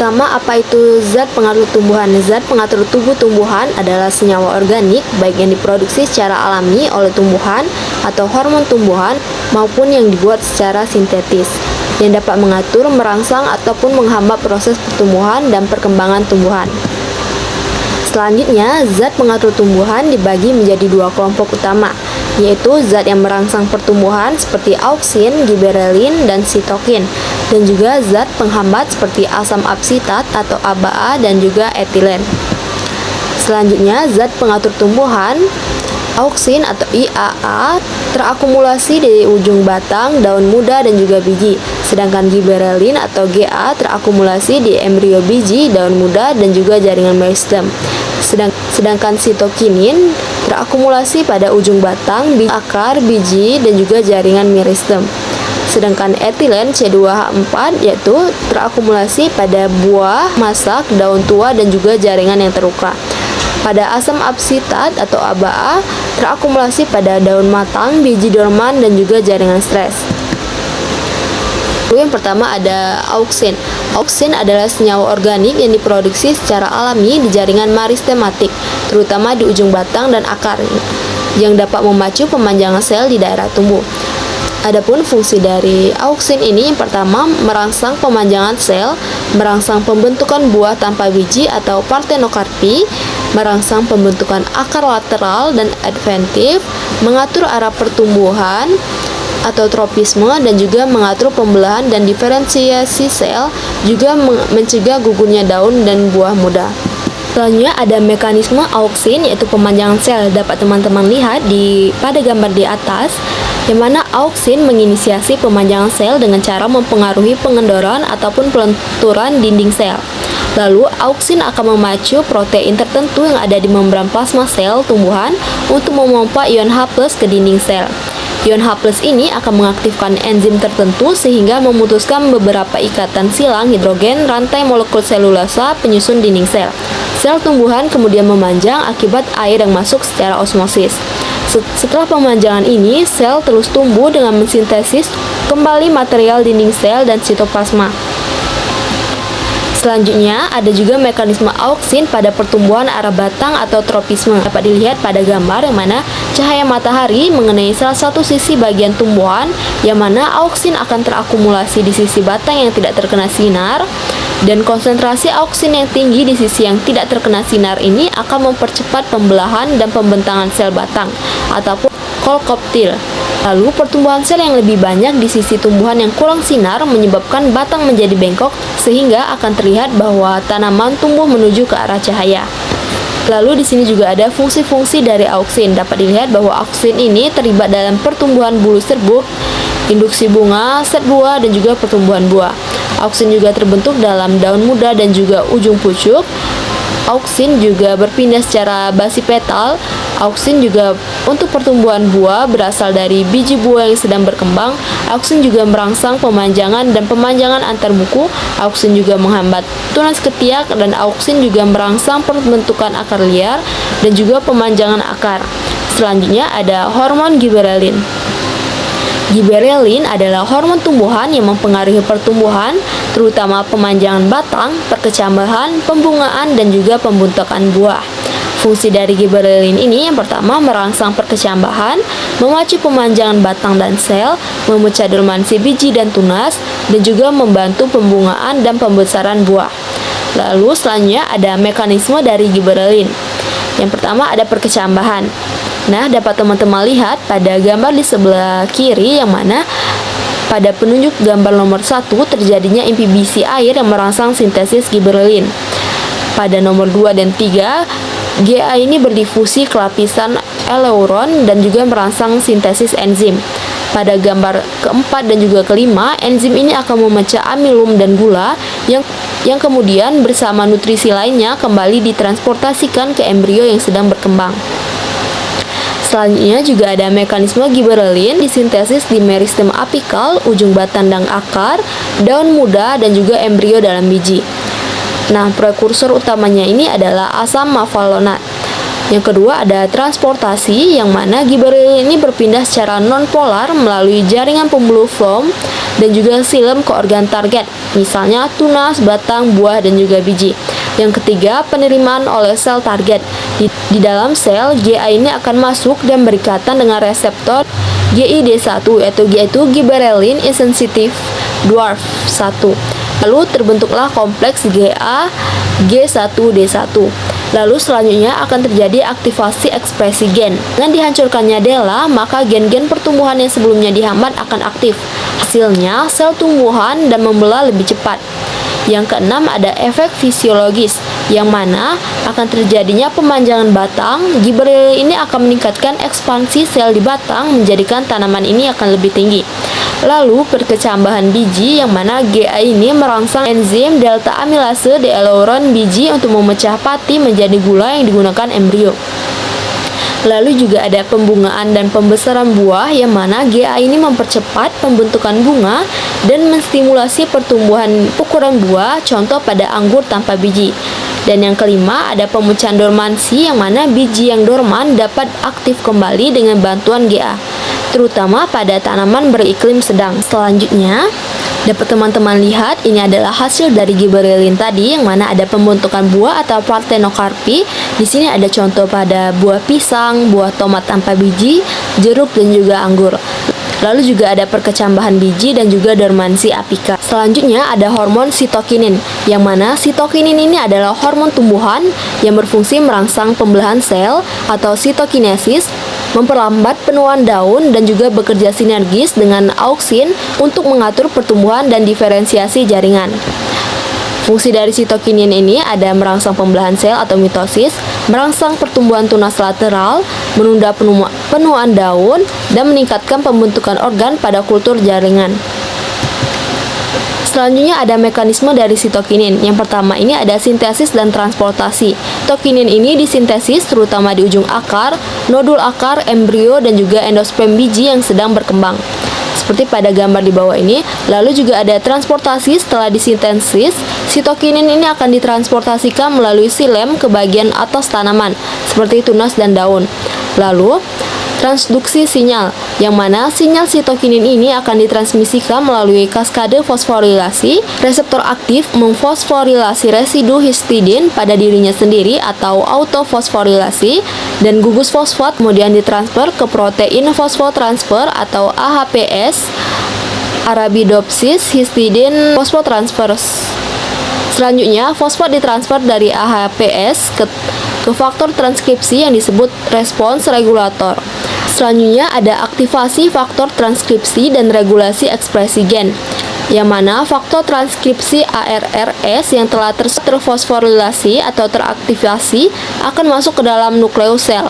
Pertama, apa itu zat pengatur tumbuhan? Zat pengatur tubuh tumbuhan adalah senyawa organik baik yang diproduksi secara alami oleh tumbuhan atau hormon tumbuhan maupun yang dibuat secara sintetis yang dapat mengatur, merangsang, ataupun menghambat proses pertumbuhan dan perkembangan tumbuhan. Selanjutnya, zat pengatur tumbuhan dibagi menjadi dua kelompok utama, yaitu zat yang merangsang pertumbuhan seperti auksin, giberelin, dan sitokin, dan juga zat penghambat seperti asam absitat atau ABA dan juga etilen. Selanjutnya, zat pengatur tumbuhan auksin atau IAA terakumulasi di ujung batang, daun muda, dan juga biji. Sedangkan giberelin atau GA terakumulasi di embrio biji, daun muda, dan juga jaringan meristem. Sedangkan sitokinin terakumulasi pada ujung batang, akar, biji, dan juga jaringan meristem. Sedangkan etilen C2H4 yaitu terakumulasi pada buah, masak, daun tua, dan juga jaringan yang terukra. Pada asam absitat atau ABA terakumulasi pada daun matang, biji dorman, dan juga jaringan stres. Yang pertama ada auksin. Auksin adalah senyawa organik yang diproduksi secara alami di jaringan meristematik, terutama di ujung batang dan akar, yang dapat memacu pemanjangan sel di daerah tumbuh. Adapun fungsi dari auksin ini yang pertama merangsang pemanjangan sel, merangsang pembentukan buah tanpa biji atau partenokarpi, merangsang pembentukan akar lateral dan adventif, mengatur arah pertumbuhan atau tropisme, dan juga mengatur pembelahan dan diferensiasi sel, juga mencegah gugurnya daun dan buah muda. Selanjutnya ada mekanisme auksin yaitu pemanjangan sel. Dapat teman-teman lihat pada gambar di atas, yang mana auksin menginisiasi pemanjangan sel dengan cara mempengaruhi pengendoran ataupun pelenturan dinding sel. Lalu, auksin akan memacu protein tertentu yang ada di membran plasma sel tumbuhan untuk memompa ion H+ ke dinding sel. Ion H+ ini akan mengaktifkan enzim tertentu sehingga memutuskan beberapa ikatan silang hidrogen rantai molekul selulasa penyusun dinding sel. Sel tumbuhan kemudian memanjang akibat air yang masuk secara osmosis. Setelah pemanjangan ini, sel terus tumbuh dengan mensintesis kembali material dinding sel dan sitoplasma. Selanjutnya, ada juga mekanisme auksin pada pertumbuhan arah batang atau tropisme. Dapat dilihat pada gambar yang mana cahaya matahari mengenai salah satu sisi bagian tumbuhan, yang mana auksin akan terakumulasi di sisi batang yang tidak terkena sinar, dan konsentrasi auksin yang tinggi di sisi yang tidak terkena sinar ini akan mempercepat pembelahan dan pembentangan sel batang ataupun kolkoptil. Lalu, pertumbuhan sel yang lebih banyak di sisi tumbuhan yang kurang sinar menyebabkan batang menjadi bengkok sehingga akan terlihat bahwa tanaman tumbuh menuju ke arah cahaya. Lalu di sini juga ada fungsi-fungsi dari auksin. Dapat dilihat bahwa auksin ini terlibat dalam pertumbuhan bulu serbuk, induksi bunga, set buah, dan juga pertumbuhan buah. Auksin juga terbentuk dalam daun muda dan juga ujung pucuk. Auksin juga berpindah secara basipetal. Auksin juga untuk pertumbuhan buah berasal dari biji buah yang sedang berkembang. Auksin juga merangsang pemanjangan dan pemanjangan antar buku. Auksin juga menghambat tunas ketiak, dan auksin juga merangsang pembentukan akar liar dan juga pemanjangan akar. Selanjutnya ada hormon giberelin. Giberelin adalah hormon tumbuhan yang mempengaruhi pertumbuhan, terutama pemanjangan batang, perkecambahan, pembungaan, dan juga pembentukan buah. Fungsi dari giberelin ini yang pertama merangsang perkecambahan, memacu pemanjangan batang dan sel, memecah dormansi biji dan tunas, dan juga membantu pembungaan dan pembesaran buah. Lalu selanjutnya ada mekanisme dari giberelin. Yang pertama ada perkecambahan. Nah, dapat teman-teman lihat pada gambar di sebelah kiri, yang mana pada penunjuk gambar nomor 1 terjadinya implibisi air yang merangsang sintesis giberelin. Pada nomor 2 dan 3, GA ini berdifusi ke lapisan eleuron dan juga merangsang sintesis enzim. Pada gambar keempat dan juga kelima, enzim ini akan memecah amilum dan gula yang kemudian bersama nutrisi lainnya kembali ditransportasikan ke embrio yang sedang berkembang. Selanjutnya juga ada mekanisme giberelin disintesis di meristem apikal, ujung batang dan akar, daun muda, dan juga embrio dalam biji. Nah, prekursor utamanya ini adalah asam mafalonat. Yang kedua ada transportasi, yang mana giberelin ini berpindah secara non-polar melalui jaringan pembuluh floem dan juga silem ke organ target, misalnya tunas, batang, buah, dan juga biji. Yang ketiga, penerimaan oleh sel target. Di dalam sel, GA ini akan masuk dan berikatan dengan reseptor GID1, yaitu giberellin insensitive dwarf 1. Lalu terbentuklah kompleks GA G1D1. Lalu selanjutnya akan terjadi aktivasi ekspresi gen. Dengan dihancurkannya DELA, maka gen-gen pertumbuhan yang sebelumnya dihambat akan aktif. Hasilnya, sel tumbuhan dan membelah lebih cepat. Yang keenam ada efek fisiologis, yang mana akan terjadinya pemanjangan batang. Giberellin ini akan meningkatkan ekspansi sel di batang, menjadikan tanaman ini akan lebih tinggi. Lalu perkecambahan biji, yang mana GA ini merangsang enzim delta amilase di aileron biji untuk memecah pati menjadi gula yang digunakan embrio. Lalu juga ada pembungaan dan pembesaran buah, yang mana GA ini mempercepat pembentukan bunga dan menstimulasi pertumbuhan ukuran buah, contoh pada anggur tanpa biji. Dan yang kelima ada pemecahan dormansi, yang mana biji yang dorman dapat aktif kembali dengan bantuan GA, terutama pada tanaman beriklim sedang. Selanjutnya dapat teman-teman lihat, ini adalah hasil dari giberellin tadi, yang mana ada pembentukan buah atau partenokarpi. Di sini ada contoh pada buah pisang, buah tomat tanpa biji, jeruk, dan juga anggur. Lalu juga ada perkecambahan biji dan juga dormansi apika. Selanjutnya ada hormon sitokinin, yang mana sitokinin ini adalah hormon tumbuhan yang berfungsi merangsang pembelahan sel atau sitokinesis, memperlambat penuaan daun, dan juga bekerja sinergis dengan auksin untuk mengatur pertumbuhan dan diferensiasi jaringan. Fungsi dari sitokinin ini ada merangsang pembelahan sel atau mitosis, merangsang pertumbuhan tunas lateral, menunda penuaan daun, dan meningkatkan pembentukan organ pada kultur jaringan. Selanjutnya ada mekanisme dari sitokinin. Yang pertama ini ada sintesis dan transportasi. Sitokinin ini disintesis terutama di ujung akar, nodul akar, embrio, dan juga endosperm biji yang sedang berkembang, seperti pada gambar di bawah ini. Lalu juga ada transportasi. Setelah disintesis, sitokinin ini akan ditransportasikan melalui silem ke bagian atas tanaman, seperti tunas dan daun. Lalu transduksi sinyal, yang mana sinyal sitokinin ini akan ditransmisikan melalui kaskade fosforilasi. Reseptor aktif memfosforilasi residu histidin pada dirinya sendiri atau autofosforilasi, dan gugus fosfat kemudian ditransfer ke protein fosfotransfer atau AHPS, Arabidopsis histidine phosphotransferase. Selanjutnya, fosfat ditransfer dari AHPS ke faktor transkripsi yang disebut respons regulator. Selanjutnya ada aktivasi faktor transkripsi dan regulasi ekspresi gen, yang mana faktor transkripsi ARRS yang telah terfosforilasi atau teraktivasi akan masuk ke dalam nukleus sel.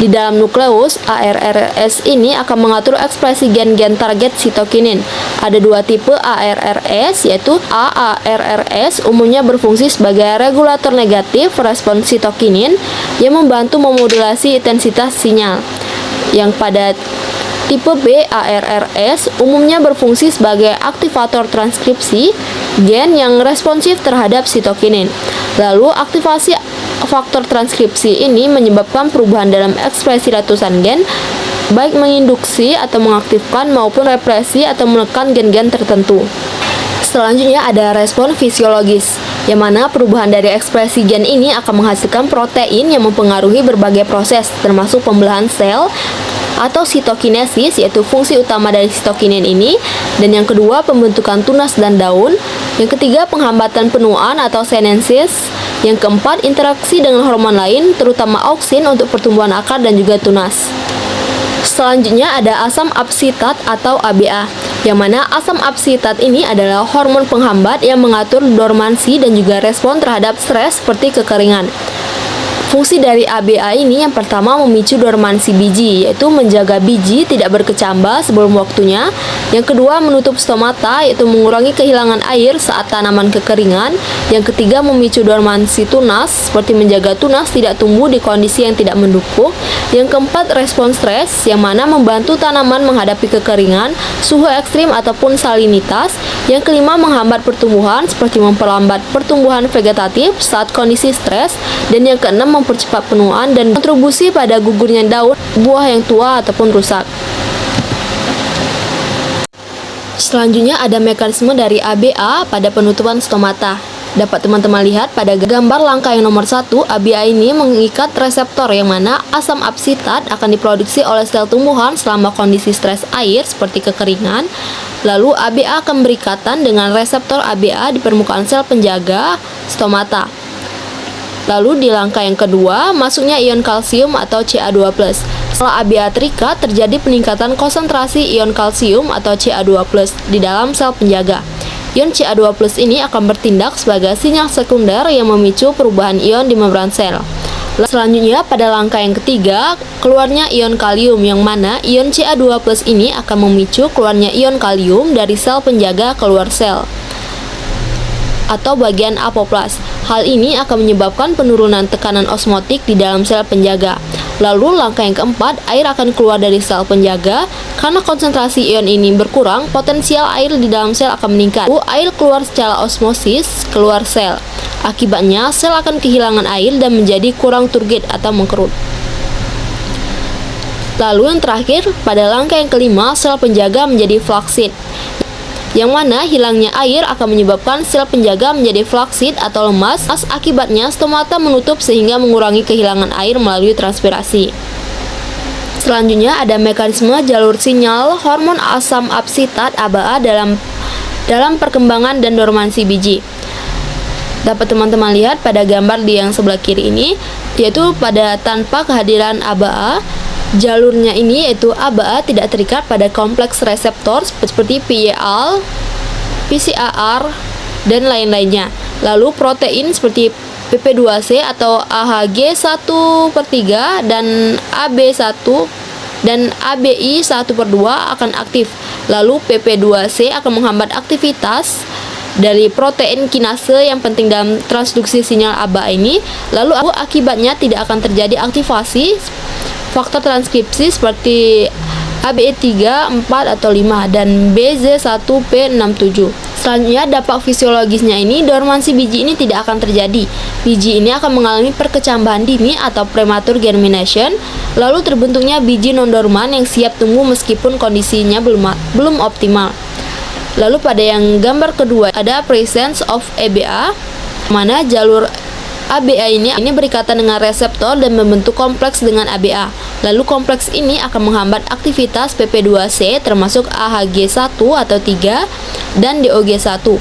Di dalam nukleus, ARRS ini akan mengatur ekspresi gen-gen target sitokinin. Ada dua tipe ARRS, yaitu AARRS umumnya berfungsi sebagai regulator negatif respons sitokinin yang membantu memodulasi intensitas sinyal. Yang pada tipe B ARRS umumnya berfungsi sebagai aktivator transkripsi gen yang responsif terhadap sitokinin. Lalu aktivasi faktor transkripsi ini menyebabkan perubahan dalam ekspresi ratusan gen, baik menginduksi atau mengaktifkan maupun represi atau menekan gen-gen tertentu. Selanjutnya ada respon fisiologis, yang mana perubahan dari ekspresi gen ini akan menghasilkan protein yang mempengaruhi berbagai proses, termasuk pembelahan sel atau sitokinesis, yaitu fungsi utama dari sitokinin ini. Dan yang kedua, pembentukan tunas dan daun. Yang ketiga, penghambatan penuaan atau senesens. Yang keempat, interaksi dengan hormon lain, terutama auksin untuk pertumbuhan akar dan juga tunas. Selanjutnya ada asam absitat atau ABA, yang mana asam absitat ini adalah hormon penghambat yang mengatur dormansi dan juga respon terhadap stres seperti kekeringan. Fungsi dari ABA ini yang pertama memicu dormansi biji, yaitu menjaga biji tidak berkecambah sebelum waktunya. Yang kedua, menutup stomata, yaitu mengurangi kehilangan air saat tanaman kekeringan. Yang ketiga, memicu dormansi tunas, seperti menjaga tunas tidak tumbuh di kondisi yang tidak mendukung. Yang keempat, respon stres, yang mana membantu tanaman menghadapi kekeringan, suhu ekstrim ataupun salinitas. Yang kelima, menghambat pertumbuhan, seperti memperlambat pertumbuhan vegetatif saat kondisi stres. Dan yang keenam, mempercepat penuaan dan kontribusi pada gugurnya daun buah yang tua ataupun rusak. Selanjutnya ada mekanisme dari ABA pada penutupan stomata. Dapat teman-teman lihat pada gambar langkah yang nomor 1, ABA ini mengikat reseptor yang mana asam absitat akan diproduksi oleh sel tumbuhan selama kondisi stres air seperti kekeringan. Lalu ABA akan berikatan dengan reseptor ABA di permukaan sel penjaga stomata. Lalu di langkah yang kedua, masuknya ion kalsium atau Ca2+. Setelah ABA terikat, terjadi peningkatan konsentrasi ion kalsium atau Ca2+ di dalam sel penjaga. Ion Ca2+ ini akan bertindak sebagai sinyal sekunder yang memicu perubahan ion di membran sel. Selanjutnya, pada langkah yang ketiga, keluarnya ion kalium yang mana ion Ca2+ ini akan memicu keluarnya ion kalium dari sel penjaga keluar sel atau bagian apoplas. Hal ini akan menyebabkan penurunan tekanan osmotik di dalam sel penjaga. Lalu langkah yang keempat, air akan keluar dari sel penjaga. Karena konsentrasi ion ini berkurang, potensial air di dalam sel akan meningkat. Lalu air keluar secara osmosis keluar sel. Akibatnya, sel akan kehilangan air dan menjadi kurang turgid atau mengkerut. Lalu yang terakhir, pada langkah yang kelima, sel penjaga menjadi flaccid, yang mana hilangnya air akan menyebabkan sel penjaga menjadi flaccid atau lemas. Akibatnya stomata menutup sehingga mengurangi kehilangan air melalui transpirasi. Selanjutnya ada mekanisme jalur sinyal hormon asam absitat ABA dalam perkembangan dan dormansi biji. Dapat teman-teman lihat pada gambar di yang sebelah kiri ini, yaitu pada tanpa kehadiran ABA, jalurnya ini yaitu ABA tidak terikat pada kompleks reseptor seperti PEAL, PCAR, dan lain-lainnya. Lalu protein seperti PP2C atau AHG1/3 dan AB1 dan ABI1/2 akan aktif. Lalu PP2C akan menghambat aktivitas dari protein kinase yang penting dalam transduksi sinyal ABA ini. Lalu akibatnya tidak akan terjadi aktivasi faktor transkripsi seperti ABE3, 4, atau 5 dan BZ1P67. Selanjutnya dampak fisiologisnya ini, dormansi biji ini tidak akan terjadi. Biji ini akan mengalami perkecambahan dini atau premature germination, lalu terbentuknya biji non-dorman yang siap tumbuh meskipun kondisinya belum optimal. Lalu pada yang gambar kedua ada presence of ABA, mana jalur ABA ini berikatan dengan reseptor dan membentuk kompleks dengan ABA. Lalu kompleks ini akan menghambat aktivitas PP2C termasuk AHG1 atau 3 dan DOG1.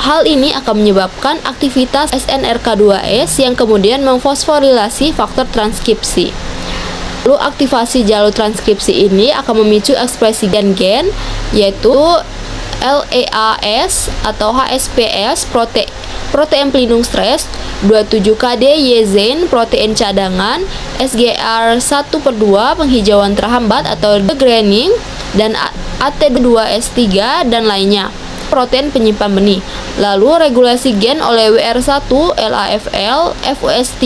Hal ini akan menyebabkan aktivitas SNRK2S yang kemudian memfosforilasi faktor transkripsi. Lalu aktivasi jalur transkripsi ini akan memicu ekspresi gen-gen yaitu LEAS atau HSPS protein pelindung stres, 27KD-YZ protein cadangan, SGR1/2 penghijauan terhambat atau degraining, dan AT2S3 dan lainnya, protein penyimpan benih. Lalu regulasi gen oleh WR1, LAFL, FOS3,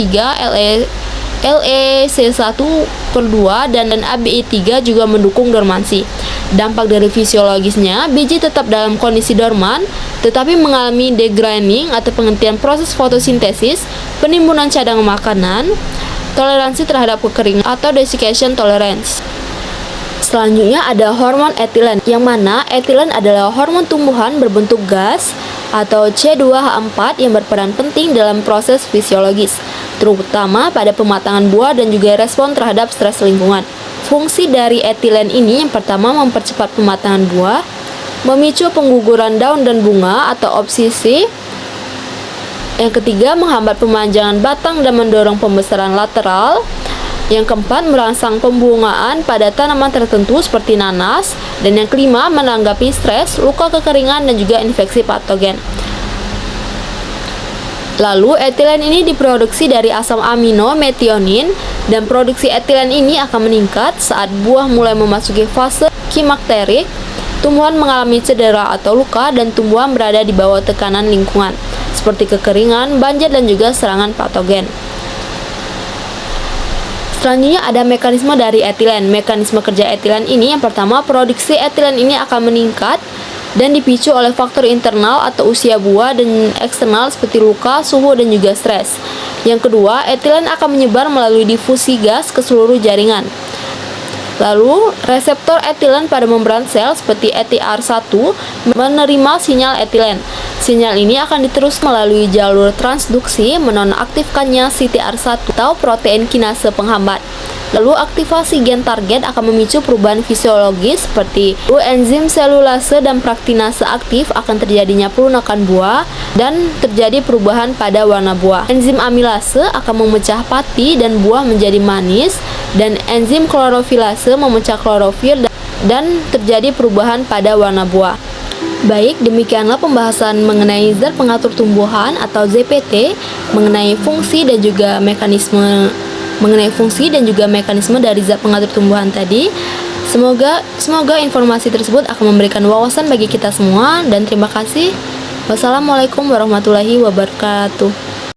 LEC1/2 dan ABI3 juga mendukung dormansi. Dampak dari fisiologisnya, biji tetap dalam kondisi dorman, tetapi mengalami degraining atau penghentian proses fotosintesis, penimbunan cadangan makanan, toleransi terhadap kekeringan atau desiccation tolerance. Selanjutnya ada hormon etilen, yang mana etilen adalah hormon tumbuhan berbentuk gas atau C2H4 yang berperan penting dalam proses fisiologis, terutama pada pematangan buah dan juga respon terhadap stres lingkungan. Fungsi dari etilen ini yang pertama mempercepat pematangan buah, memicu pengguguran daun dan bunga atau obsisi. Yang ketiga, menghambat pemanjangan batang dan mendorong pembesaran lateral. Yang keempat, merangsang pembungaan pada tanaman tertentu seperti nanas. Dan yang kelima, menanggapi stres, luka kekeringan, dan juga infeksi patogen. Lalu, etilen ini diproduksi dari asam amino metionin, dan produksi etilen ini akan meningkat saat buah mulai memasuki fase klimakterik, tumbuhan mengalami cedera atau luka, dan tumbuhan berada di bawah tekanan lingkungan, seperti kekeringan, banjir, dan juga serangan patogen. Selanjutnya ada mekanisme dari etilen. Mekanisme kerja etilen ini yang pertama, produksi etilen ini akan meningkat dan dipicu oleh faktor internal atau usia buah dan eksternal seperti luka, suhu, dan juga stres. Yang kedua, etilen akan menyebar melalui difusi gas ke seluruh jaringan. Lalu, reseptor etilen pada membran sel seperti ETR1 menerima sinyal etilen. Sinyal ini akan diterus melalui jalur transduksi menonaktifkannya CTR1 atau protein kinase penghambat. Lalu, aktivasi gen target akan memicu perubahan fisiologis seperti enzim selulase dan praktinase aktif, akan terjadinya pelunakan buah dan terjadi perubahan pada warna buah. Enzim amilase akan memecah pati dan buah menjadi manis, dan enzim klorofilase memecah klorofil dan terjadi perubahan pada warna buah. Baik, demikianlah pembahasan mengenai zat pengatur tumbuhan atau ZPT, mengenai fungsi dan juga mekanisme dari zat pengatur tumbuhan tadi. Semoga informasi tersebut akan memberikan wawasan bagi kita semua, dan terima kasih. Wassalamualaikum warahmatullahi wabarakatuh.